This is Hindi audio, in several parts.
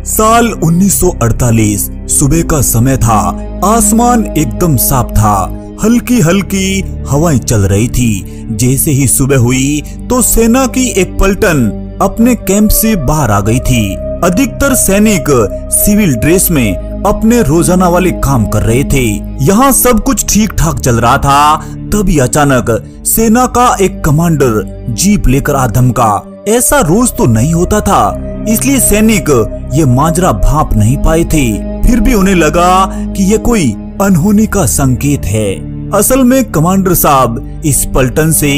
साल 1948 सुबह का समय था। आसमान एकदम साफ था। हल्की हल्की हवाएं चल रही थी। जैसे ही सुबह हुई तो सेना की एक पलटन अपने कैंप से बाहर आ गई थी। अधिकतर सैनिक सिविल ड्रेस में अपने रोजाना वाले काम कर रहे थे। यहाँ सब कुछ ठीक ठाक चल रहा था। तभी अचानक सेना का एक कमांडर जीप लेकर आ धमका। ऐसा रोज तो नहीं होता था, इसलिए सैनिक ये माजरा भांप नहीं पाए थे। फिर भी उन्हें लगा कि ये कोई अनहोनी का संकेत है। असल में कमांडर साहब इस पलटन से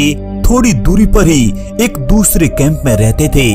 थोड़ी दूरी पर ही एक दूसरे कैंप में रहते थे,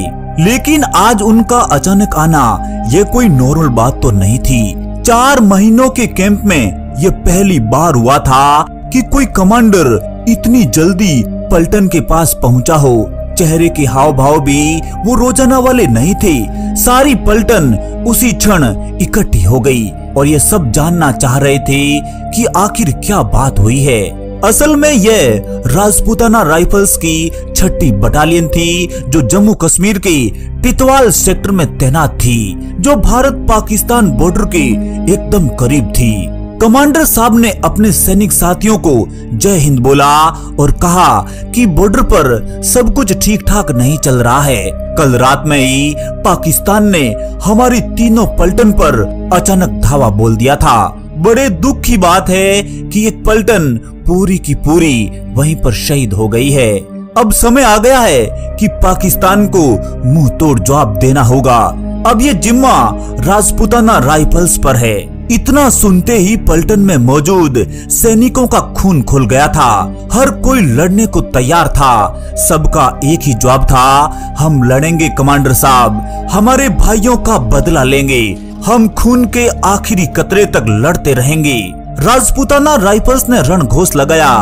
लेकिन आज उनका अचानक आना ये कोई नॉर्मल बात तो नहीं थी। 4 महीनों के कैंप में ये पहली बार हुआ था कि कोई कमांडर इतनी जल्दी पलटन के पास पहुंचा हो। चेहरे के हाव भाव भी वो रोजाना वाले नहीं थे। सारी पलटन उसी क्षण इकट्ठी हो गई और ये सब जानना चाह रहे थे कि आखिर क्या बात हुई है। असल में यह राजपूताना राइफल्स की 6ठी बटालियन थी, जो जम्मू कश्मीर के टिटवाल सेक्टर में तैनात थी, जो भारत पाकिस्तान बॉर्डर के एकदम करीब थी। कमांडर साहब ने अपने सैनिक साथियों को जय हिंद बोला और कहा कि बॉर्डर पर सब कुछ ठीक ठाक नहीं चल रहा है। कल रात में ही पाकिस्तान ने हमारी तीनों पलटन पर अचानक धावा बोल दिया था। बड़े दुख की बात है कि एक पलटन पूरी की पूरी वहीं पर शहीद हो गई है। अब समय आ गया है कि पाकिस्तान को मुंह तोड़ जवाब देना होगा। अब ये जिम्मा राजपूताना राइफल्स पर है। इतना सुनते ही पलटन में मौजूद सैनिकों का खून खुल गया था। हर कोई लड़ने को तैयार था। सबका एक ही जवाब था, हम लड़ेंगे कमांडर साहब, हमारे भाइयों का बदला लेंगे, हम खून के आखिरी कतरे तक लड़ते रहेंगे। राजपूताना राइफल्स ने रणघोष लगाया,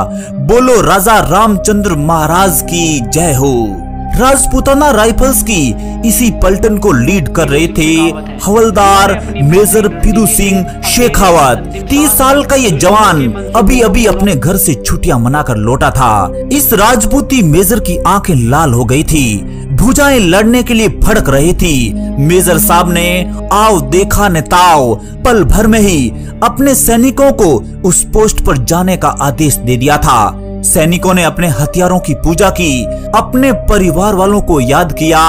बोलो राजा रामचंद्र महाराज की जय हो। राजपूताना राइफल्स की इसी पलटन को लीड कर रहे थे हवलदार मेजर पीरू सिंह शेखावत। 30 साल का ये जवान अभी अभी अपने घर से छुट्टियां मनाकर लौटा था। इस राजपूती मेजर की आंखें लाल हो गई थी, भुजाएं लड़ने के लिए फड़क रही थी। मेजर साहब ने आओ देखा ने ताओ, पल भर में ही अपने सैनिकों को उस पोस्ट पर जाने का आदेश दे दिया था। सैनिकों ने अपने हथियारों की पूजा की, अपने परिवार वालों को याद किया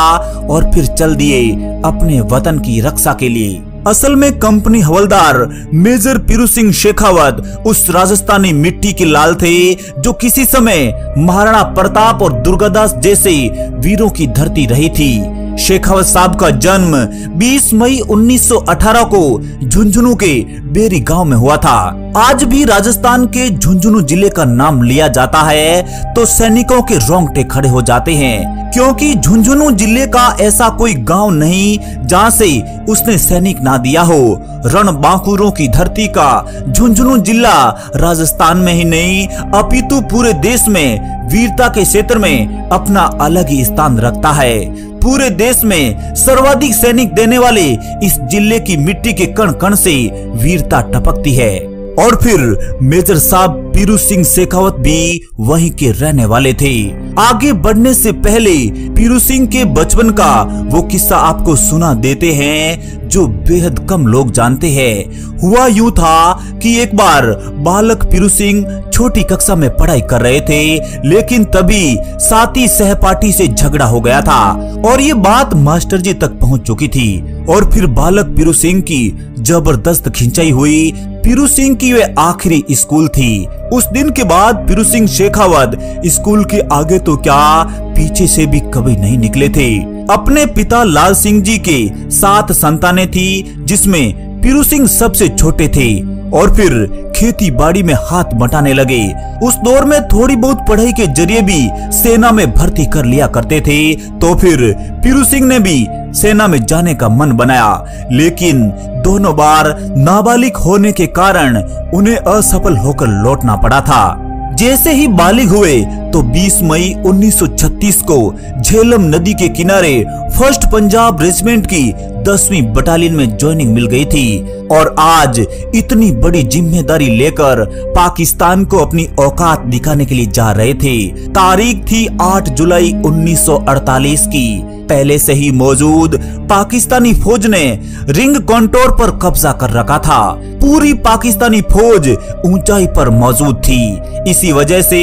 और फिर चल दिए अपने वतन की रक्षा के लिए। असल में कंपनी हवलदार मेजर पीरू सिंह शेखावत उस राजस्थानी मिट्टी के लाल थे, जो किसी समय महाराणा प्रताप और दुर्गादास जैसे वीरों की धरती रही थी। शेखावत साहब का जन्म 20 मई 1918 को झुंझुनू के बेरी गांव में हुआ था। आज भी राजस्थान के झुंझुनू जिले का नाम लिया जाता है तो सैनिकों के रोंगटे खड़े हो जाते हैं, क्योंकि झुंझुनू जिले का ऐसा कोई गांव नहीं जहां से उसने सैनिक ना दिया हो। रणबांकुरों की धरती का झुंझुनू जिला राजस्थान में ही नहीं अपितु पूरे देश में वीरता के क्षेत्र में अपना अलग ही स्थान रखता है। पूरे देश में सर्वाधिक सैनिक देने वाले इस जिले की मिट्टी के कण कण से वीरता टपकती है। और फिर मेजर साहब पीरू सिंह शेखावत भी वहीं के रहने वाले थे। आगे बढ़ने से पहले पीरू सिंह के बचपन का वो किस्सा आपको सुना देते हैं जो बेहद कम लोग जानते हैं। हुआ यूं था कि एक बार बालक पीरू सिंह छोटी कक्षा में पढ़ाई कर रहे थे, लेकिन तभी साथी सहपाठी से झगड़ा हो गया था और ये बात मास्टर जी तक पहुंच चुकी थी। और फिर बालक पीरू सिंह की जबरदस्त खिंचाई हुई। पीरू सिंह की वे आखिरी स्कूल थी। उस दिन के बाद पीरू सिंह शेखावत स्कूल के आगे तो क्या पीछे से भी कभी नहीं निकले थे। अपने पिता लाल सिंह जी के 7 संतानें थी, जिसमें पीरू सिंह सबसे छोटे थे। और फिर खेती बाड़ी में हाथ बटाने लगे। उस दौर में थोड़ी बहुत पढ़ाई के जरिए भी सेना में भर्ती कर लिया करते थे। तो फिर पीरू सिंह ने भी सेना में जाने का मन बनाया, लेकिन दोनों बार नाबालिग होने के कारण उन्हें असफल होकर लौटना पड़ा था। जैसे ही बालिग हुए तो 20 मई 1936 को झेलम नदी के किनारे 1st पंजाब रेजिमेंट की 10वीं बटालियन में ज्वाइनिंग मिल गई थी। और आज इतनी बड़ी जिम्मेदारी लेकर पाकिस्तान को अपनी औकात दिखाने के लिए जा रहे थे। तारीख थी 8 जुलाई 1948 की। पहले से ही मौजूद पाकिस्तानी फौज ने रिंग कॉन्टोर पर कब्जा कर रखा था। पूरी पाकिस्तानी फौज ऊंचाई पर मौजूद थी। इसी वजह से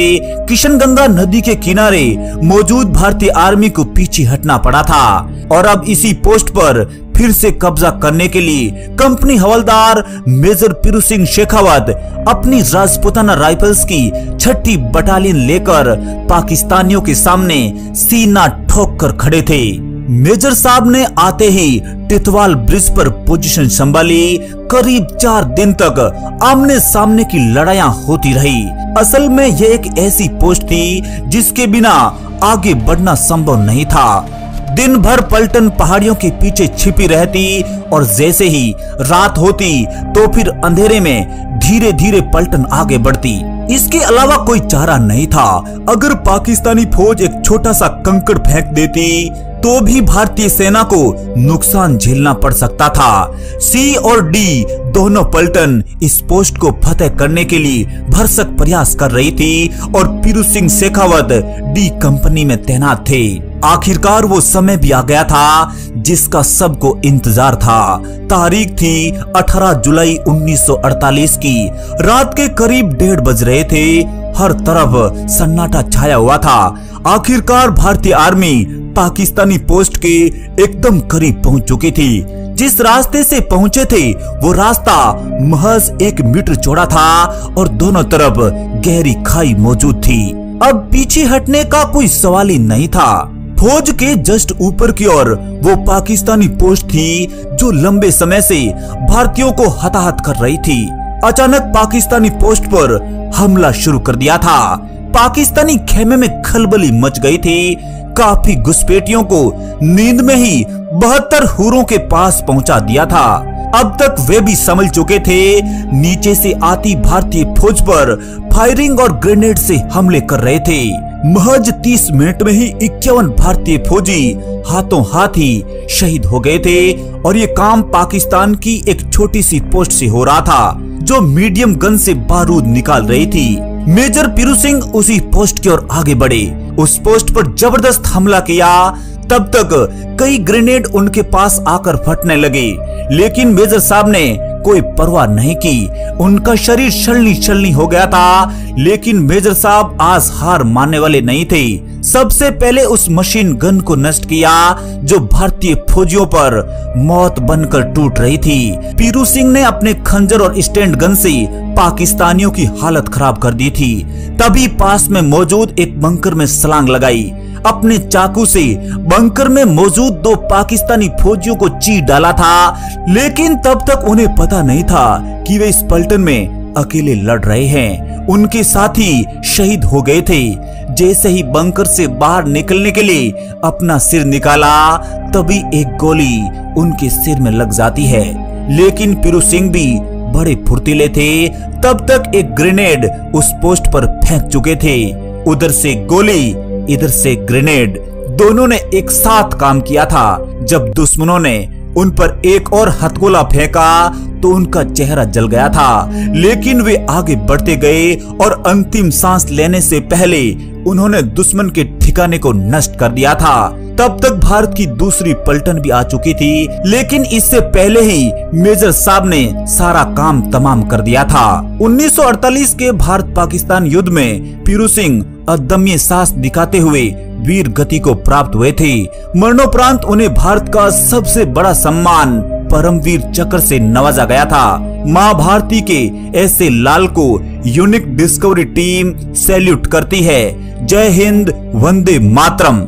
किशनगंगा नदी के किनारे मौजूद भारतीय आर्मी को पीछे हटना पड़ा था। और अब इसी पोस्ट पर फिर से कब्जा करने के लिए कंपनी हवलदार मेजर पीरू सिंह शेखावत अपनी राजपूताना राइफल्स की 6ठी बटालियन लेकर पाकिस्तानियों के सामने सीना ठोक कर खड़े थे। मेजर साहब ने आते ही टिटवाल ब्रिज पर पोजीशन संभाली। करीब 4 दिन तक आमने सामने की लड़ाइयां होती रही। असल में यह एक ऐसी पोस्ट थी जिसके बिना आगे बढ़ना संभव नहीं था। दिन भर पलटन पहाड़ियों के पीछे छिपी रहती और जैसे ही रात होती तो फिर अंधेरे में धीरे धीरे पलटन आगे बढ़ती। इसके अलावा कोई चारा नहीं था। अगर पाकिस्तानी फौज एक छोटा सा कंकड़ फेंक देती तो भी भारतीय सेना को नुकसान झेलना पड़ सकता था। सी और डी दोनों पलटन इस पोस्ट को फतेह करने के लिए भरसक प्रयास कर रही थी और पीरू सिंह शेखावत डी कंपनी में तैनात थे। आखिरकार वो समय भी आ गया था जिसका सबको इंतजार था। तारीख थी 18 जुलाई 1948 की। रात के करीब 1:30 बज रहे थे। हर तरफ सन्नाटा छाया हुआ था। आखिरकार भारतीय आर्मी पाकिस्तानी पोस्ट के एकदम करीब पहुंच चुकी थी। जिस रास्ते से पहुंचे थे वो रास्ता महज 1 मीटर चौड़ा था और दोनों तरफ गहरी खाई मौजूद थी। अब पीछे हटने का कोई सवाल ही नहीं था। फौज के जस्ट ऊपर की ओर वो पाकिस्तानी पोस्ट थी जो लंबे समय से भारतीयों को हताहत कर रही थी। अचानक पाकिस्तानी पोस्ट पर हमला शुरू कर दिया था। पाकिस्तानी खेमे में खलबली मच गई थी। काफी घुसपैठियों को नींद में ही 72 हुरों के पास पहुंचा दिया था। अब तक वे भी समझ चुके थे नीचे से आती भारतीय फौज पर फायरिंग और ग्रेनेड से हमले कर रहे थे। महज 30 मिनट में ही 51 भारतीय फौजी हाथों हाथ ही शहीद हो गए थे। और ये काम पाकिस्तान की एक छोटी सी पोस्ट से हो रहा था जो मीडियम गन से बारूद निकाल रही थी। मेजर पीरू सिंह उसी पोस्ट की ओर आगे बढ़े। उस पोस्ट पर जबरदस्त हमला किया। तब तक कई ग्रेनेड उनके पास आकर फटने लगे, लेकिन मेजर साहब ने कोई परवाह नहीं की। उनका शरीर छलनी हो गया था, लेकिन मेजर साहब आज हार मानने वाले नहीं थे। सबसे पहले उस मशीन गन को नष्ट किया जो भारतीय फौजियों पर मौत बनकर टूट रही थी। पीरू सिंह ने अपने खंजर और स्टैंड गन से पाकिस्तानियों की हालत खराब कर दी थी। तभी पास में मौजूद एक बंकर में छलांग लगाई। अपने चाकू से बंकर में मौजूद 2 पाकिस्तानी फौजियों को चीर डाला था, लेकिन तब तक उन्हें पता नहीं था कि वे इस पलटन में अकेले लड़ रहे हैं। उनके साथी शहीद हो गए थे। जैसे ही बंकर से बाहर निकलने के लिए अपना सिर निकाला, तभी एक गोली उनके सिर में लग जाती है। लेकिन पीरू सिंह भी बड़े फुर्तीले थे। तब तक एक ग्रेनेड उस पोस्ट पर फेंक चुके थे। उधर से गोली, इधर से ग्रेनेड, दोनों ने एक साथ काम किया था। जब दुश्मनों ने उन पर एक और हथगोला फेंका तो उनका चेहरा जल गया था, लेकिन वे आगे बढ़ते गए और अंतिम सांस लेने से पहले उन्होंने दुश्मन के ठिकाने को नष्ट कर दिया था। तब तक भारत की दूसरी पलटन भी आ चुकी थी, लेकिन इससे पहले ही मेजर साहब ने सारा काम तमाम कर दिया था। 1948 के भारत पाकिस्तान युद्ध में पीरू सिंह अदम्य साहस दिखाते हुए वीर गति को प्राप्त हुए थे। मरणोपरांत उन्हें भारत का सबसे बड़ा सम्मान परमवीर चक्र से नवाजा गया था। मां भारती के ऐसे लाल को यूनिक डिस्कवरी टीम सैल्यूट करती है। जय हिंद, वंदे मातरम।